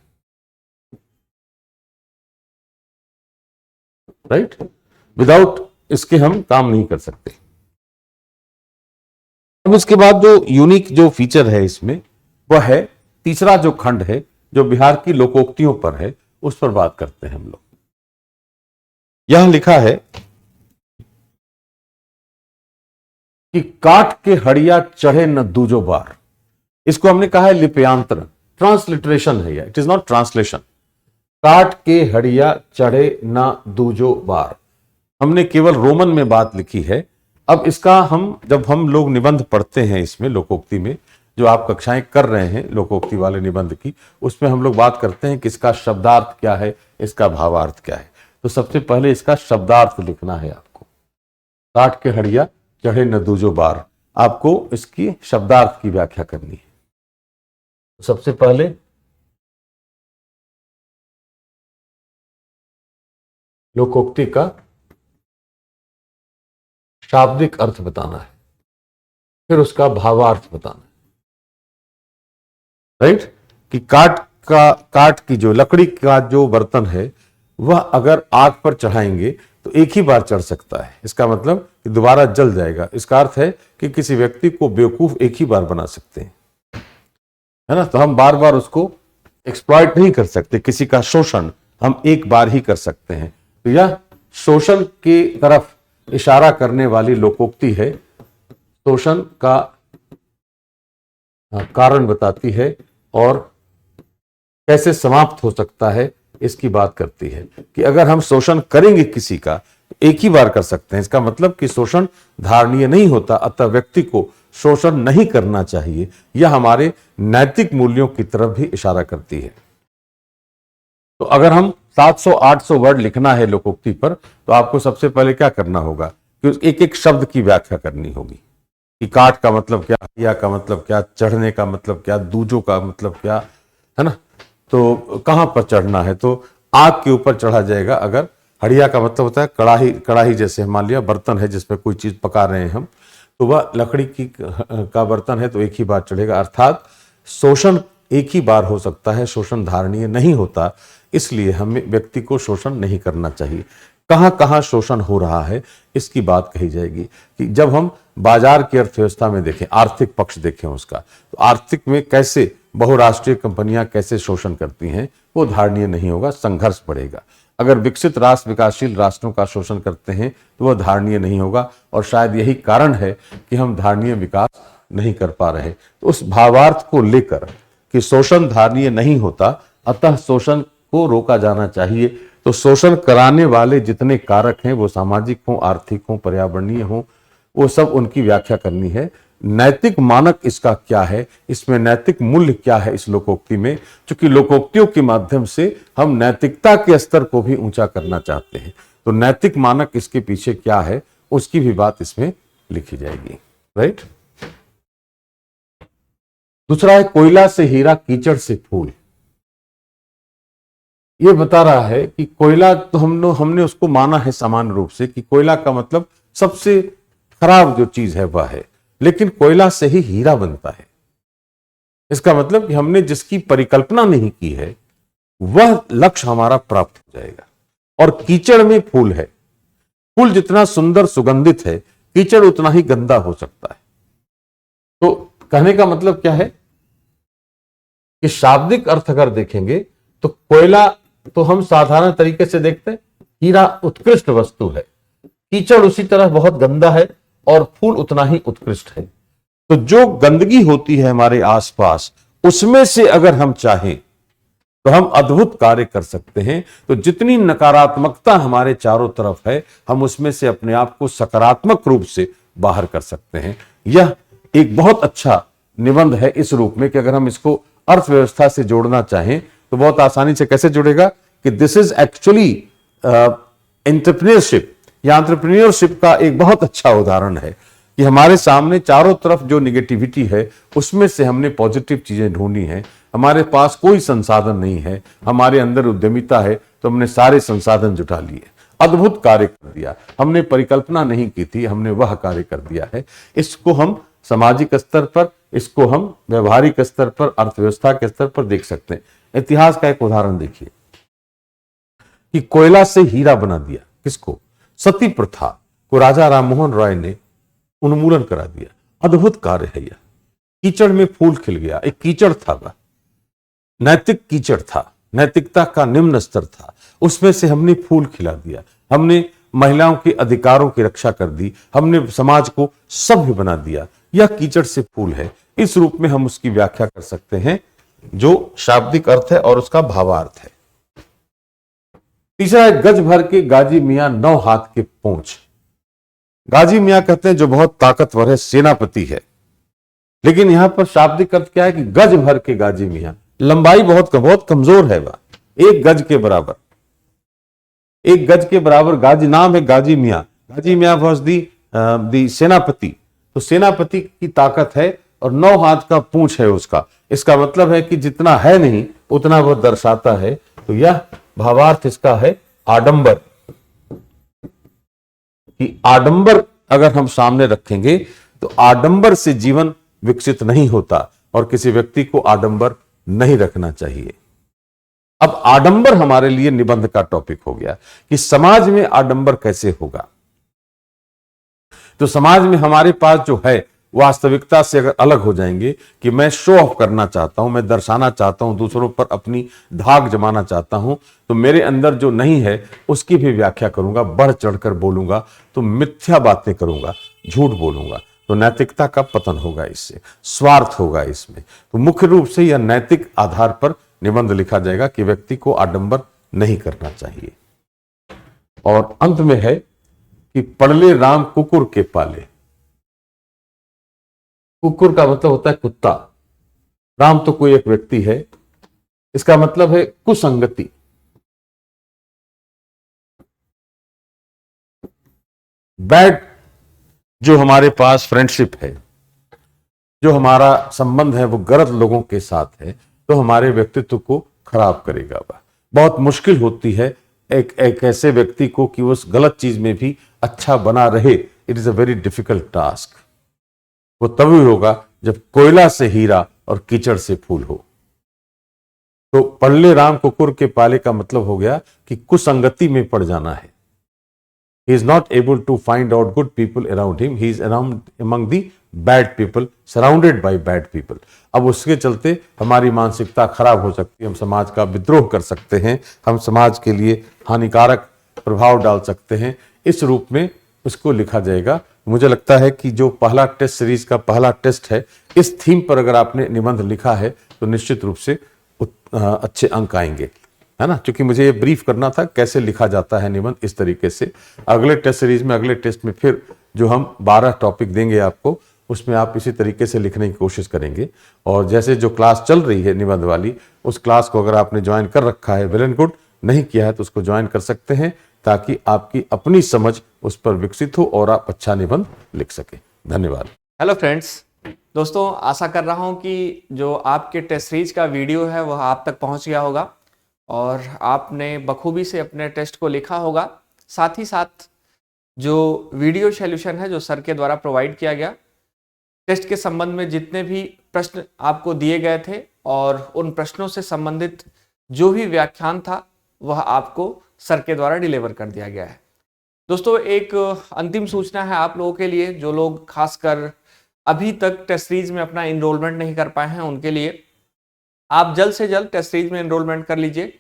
right. Without इसके हम काम नहीं कर सकते। अब इसके बाद जो यूनिक जो फीचर है इसमें वह है तीसरा जो खंड है, जो बिहार की लोकोक्तियों पर है, उस पर बात करते हैं हम लोग। यहां लिखा है कि काट के हड़िया चढ़े न दूजो बार। इसको हमने कहा है लिप्यांतरण, ट्रांसलिटरेशन है यह, इट इज नॉट ट्रांसलेशन। काट के हड़िया चढ़े न दूजो बार, हमने केवल रोमन में बात लिखी है। अब इसका जब हम लोग निबंध पढ़ते हैं इसमें लोकोक्ति में, जो आप कक्षाएं कर रहे हैं लोकोक्ति वाले निबंध की, उसमें हम लोग बात करते हैं कि इसका शब्दार्थ क्या है, इसका भावार्थ क्या है। तो सबसे पहले इसका शब्दार्थ लिखना है आपको। काट के हड़िया चढ़े न दूजो बार, आपको इसकी शब्दार्थ की व्याख्या करनी है। सबसे पहले लोकोक्ति का शाब्दिक अर्थ बताना है, फिर उसका भावार्थ बताना है, राइट। कि काट की जो लकड़ी का जो बर्तन है वह अगर आग पर चढ़ाएंगे तो एक ही बार चढ़ सकता है, इसका मतलब कि दोबारा जल जाएगा। इसका अर्थ है कि किसी व्यक्ति को बेवकूफ एक ही बार बना सकते हैं, है ना। तो हम बार बार उसको एक्सप्लॉइट नहीं कर सकते, किसी का शोषण हम एक बार ही कर सकते हैं। तो यह शोषण की तरफ इशारा करने वाली लोकोक्ति है, शोषण का कारण बताती है और कैसे समाप्त हो सकता है इसकी बात करती है। कि अगर हम शोषण करेंगे किसी का तो एक ही बार कर सकते हैं, इसका मतलब कि शोषण धारणीय नहीं होता, अतः व्यक्ति को शोषण नहीं करना चाहिए। यह हमारे नैतिक मूल्यों की तरफ भी इशारा करती है। तो अगर हम 700-800 वर्ड लिखना है लोकोक्ति पर, तो आपको सबसे पहले क्या करना होगा कि एक एक शब्द की व्याख्या करनी होगी। कि काट का मतलब क्या, हड़िया का मतलब क्या, चढ़ने का मतलब क्या, दूजो का मतलब क्या, है ना। तो कहां पर चढ़ना है, तो आग के ऊपर चढ़ा जाएगा। अगर हड़िया का मतलब होता है कड़ाही, कड़ाही जैसे मान लिया बर्तन है जिसमें कोई चीज पका रहे हैं हम, तो वह लकड़ी की का बर्तन है तो एक ही बार चढ़ेगा। अर्थात शोषण एक ही बार हो सकता है, शोषण धारणीय नहीं होता, इसलिए हमें व्यक्ति को शोषण नहीं करना चाहिए। कहां कहां शोषण हो रहा है इसकी बात कही जाएगी। कि जब हम बाजार की अर्थव्यवस्था में देखें, आर्थिक पक्ष देखें उसका, तो आर्थिक में कैसे बहुराष्ट्रीय कंपनियां कैसे शोषण करती हैं, वो धारणीय नहीं होगा, संघर्ष बढ़ेगा। अगर विकसित राष्ट्र विकासशील राष्ट्रों का शोषण करते हैं तो वह धारणीय नहीं होगा, और शायद यही कारण है कि हम धारणीय विकास नहीं कर पा रहे। तो उस भावार्थ को लेकर कि शोषण धारणीय नहीं होता, अतः शोषण को रोका जाना चाहिए, तो शोषण कराने वाले जितने कारक हैं, वो सामाजिक हों, आर्थिक हों, पर्यावरणीय हों, वो सब उनकी व्याख्या करनी है। नैतिक मानक इसका क्या है, इसमें नैतिक मूल्य क्या है इस लोकोक्ति में, क्योंकि लोकोक्तियों के माध्यम से हम नैतिकता के स्तर को भी ऊंचा करना चाहते हैं। तो नैतिक मानक इसके पीछे क्या है, उसकी भी बात इसमें लिखी जाएगी। राइट। दूसरा है कोयला से हीरा, कीचड़ से फूल। ये बता रहा है कि कोयला तो हमने उसको माना है सामान्य रूप से कि कोयला का मतलब सबसे खराब जो चीज है वह है, लेकिन कोयला से ही हीरा बनता है। इसका मतलब कि हमने जिसकी परिकल्पना नहीं की है वह लक्ष्य हमारा प्राप्त हो जाएगा। और कीचड़ में फूल है। फूल जितना सुंदर सुगंधित है, कीचड़ उतना ही गंदा हो सकता है। तो कहने का मतलब क्या है कि शाब्दिक अर्थ अगर देखेंगे तो कोयला तो हम साधारण तरीके से देखते हैं, हीरा उत्कृष्ट वस्तु है, कीचड़ उसी तरह बहुत गंदा है और फूल उतना ही उत्कृष्ट है। तो जो गंदगी होती है हमारे आसपास, उसमें से अगर हम चाहें तो हम अद्भुत कार्य कर सकते हैं। तो जितनी नकारात्मकता हमारे चारों तरफ है, हम उसमें से अपने आप को सकारात्मक रूप से बाहर कर सकते हैं। यह एक बहुत अच्छा निबंध है इस रूप में कि अगर हम इसको अर्थव्यवस्था से जोड़ना चाहें तो बहुत आसानी से कैसे जुड़ेगा कि दिस इज एक्चुअली एंटरप्रेन्योरशिप या एंटरप्रेन्योरशिप का एक बहुत अच्छा उदाहरण है कि हमारे सामने चारों तरफ जो निगेटिविटी है उसमें से हमने पॉजिटिव चीजें ढूंढी हैं। हमारे पास कोई संसाधन नहीं है, हमारे अंदर उद्यमिता है, तो हमने सारे संसाधन जुटा लिए, अद्भुत कार्य कर दिया। हमने परिकल्पना नहीं की थी, हमने वह कार्य कर दिया है। इसको हम सामाजिक स्तर पर, इसको हम व्यवहारिक स्तर पर, अर्थव्यवस्था के स्तर पर देख सकते हैं। इतिहास का एक उदाहरण देखिए कि कोयला से हीरा बना दिया। किसको? सती प्रथा को राजा राममोहन रॉय ने उन्मूलन करा दिया। अद्भुत कार्य है यह। कीचड़ में फूल खिल गया। एक कीचड़ था, वह नैतिक कीचड़ था, नैतिकता का निम्न स्तर था, उसमें से हमने फूल खिला दिया। हमने महिलाओं के अधिकारों की रक्षा कर दी, हमने समाज को सभ्य बना दिया। यह कीचड़ से फूल है। इस रूप में हम उसकी व्याख्या कर सकते हैं जो शाब्दिक अर्थ है और उसका भावार्थ है। तीसरा है गज भर के गाजी मियां 9 हाथ के पूंछ। गाजी मियां कहते हैं जो बहुत ताकतवर है, सेनापति है। लेकिन यहां पर शाब्दिक अर्थ क्या है कि गज भर के गाजी मियां, लंबाई बहुत कमजोर है, वह 1 गज के बराबर, 1 गज के बराबर गाजी, नाम है गाजी मियां। गाजी मियां वॉज दी सेनापति। तो सेनापति की ताकत है और 9 हाथ का पूंछ है उसका। इसका मतलब है कि जितना है नहीं उतना वह दर्शाता है। तो यह भावार्थ इसका है आडंबर, कि आडंबर अगर हम सामने रखेंगे तो आडंबर से जीवन विकसित नहीं होता और किसी व्यक्ति को आडंबर नहीं रखना चाहिए। अब आडंबर हमारे लिए निबंध का टॉपिक हो गया कि समाज में आडंबर कैसे होगा। तो समाज में हमारे पास जो है वास्तविकता से अगर अलग हो जाएंगे कि मैं शो ऑफ करना चाहता हूं, मैं दर्शाना चाहता हूं, दूसरों पर अपनी धाक जमाना चाहता हूं, तो मेरे अंदर जो नहीं है उसकी भी व्याख्या करूंगा, बढ़ चढ़कर बोलूंगा, तो मिथ्या बातें करूंगा, झूठ बोलूंगा, तो नैतिकता का पतन होगा, इससे स्वार्थ होगा इसमें। तो मुख्य रूप से यह नैतिक आधार पर निबंध लिखा जाएगा कि व्यक्ति को आडंबर नहीं करना चाहिए। और अंत में है कि पड़ले राम कुकुर के पाले। कुकुर का मतलब होता है कुत्ता, राम तो कोई एक व्यक्ति है। इसका मतलब है कुसंगति। बैड जो हमारे पास फ्रेंडशिप है, जो हमारा संबंध है वो गलत लोगों के साथ है, तो हमारे व्यक्तित्व को खराब करेगा। वह बहुत मुश्किल होती है एक ऐसे व्यक्ति को कि उस गलत चीज में भी अच्छा बना रहे। It is a very difficult task. वो तभी होगा जब कोयला से हीरा और कीचड़ से फूल हो। तो पड़ले राम कुकुर के पाले का मतलब हो गया कि कुसंगति में पड़ जाना है। He is not able to find out good people around him. He is among the bad people, surrounded by bad people. अब उसके चलते हमारी मानसिकता खराब हो सकती है, हम समाज का विद्रोह कर सकते हैं, हम समाज के लिए हानिकारक प्रभाव डाल सकते हैं। इस रूप में उसको लिखा जाएगा। मुझे लगता है कि जो पहला टेस्ट सीरीज का पहला टेस्ट है, इस थीम पर अगर आपने निबंध लिखा है तो निश्चित रूप से अच्छे अंक आएंगे। है ना, क्योंकि मुझे ये ब्रीफ करना था कैसे लिखा जाता है निबंध इस तरीके से। अगले टेस्ट सीरीज में, अगले टेस्ट में फिर जो हम 12 टॉपिक देंगे आपको, उसमें आप इसी तरीके से लिखने की कोशिश करेंगे। और जैसे जो क्लास चल रही है निबंध वाली, उस क्लास को अगर आपने ज्वाइन कर रखा है, वेल एंड गुड, नहीं किया है तो उसको ज्वाइन कर सकते हैं, ताकि आपकी अपनी समझ उस पर विकसित हो और आप अच्छा निबंध लिख सकें। धन्यवाद। हेलो फ्रेंड्स, दोस्तों आशा कर रहा हूं कि जो आपके टेस्ट सीरीज का वीडियो है वह आप तक पहुंच गया होगा और आपने बखूबी से अपने टेस्ट को लिखा होगा। साथ ही साथ जो वीडियो सॉल्यूशन है जो सर के द्वारा प्रोवाइड किया गया, टेस्ट के संबंध में जितने भी प्रश्न आपको दिए गए थे और उन प्रश्नों से संबंधित जो भी व्याख्यान था वह आपको सर के द्वारा डिलीवर कर दिया गया है। दोस्तों एक अंतिम सूचना है आप लोगों के लिए, जो लोग खासकर अभी तक टेस्ट सीरीज में अपना इनरोलमेंट नहीं कर पाए हैं, उनके लिए आप जल्द से जल्द टेस्ट सीरीज में इनरोलमेंट कर लीजिए।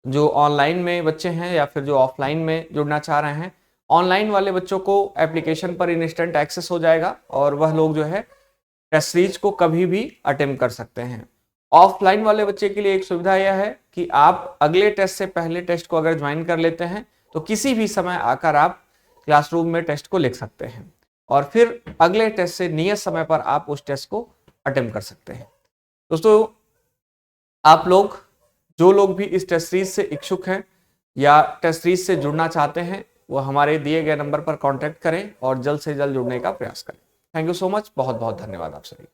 जो ऑनलाइन में बच्चे हैं या फिर जो ऑफलाइन में जुड़ना चाह रहे हैं, ऑनलाइन वाले बच्चों को एप्लीकेशन पर इंस्टेंट एक्सेस हो जाएगा और वह लोग जो है टेस्ट सीरीज को कभी भी अटेम्प्ट कर सकते हैं। ऑफलाइन वाले बच्चे के लिए एक सुविधा यह है कि आप अगले टेस्ट से पहले टेस्ट को अगर ज्वाइन कर लेते हैं तो किसी भी समय आकर आप क्लासरूम में टेस्ट को लिख सकते हैं और फिर अगले टेस्ट से नियत समय पर आप उस टेस्ट को अटेम्प्ट कर सकते हैं। दोस्तों आप लोग, जो लोग भी इस टेस्ट सीरीज से इच्छुक हैं या टेस्ट सीरीज से जुड़ना चाहते हैं, वो हमारे दिए गए नंबर पर कांटेक्ट करें और जल्द से जल्द जुड़ने का प्रयास करें। थैंक यू सो मच, बहुत बहुत धन्यवाद आप सभी।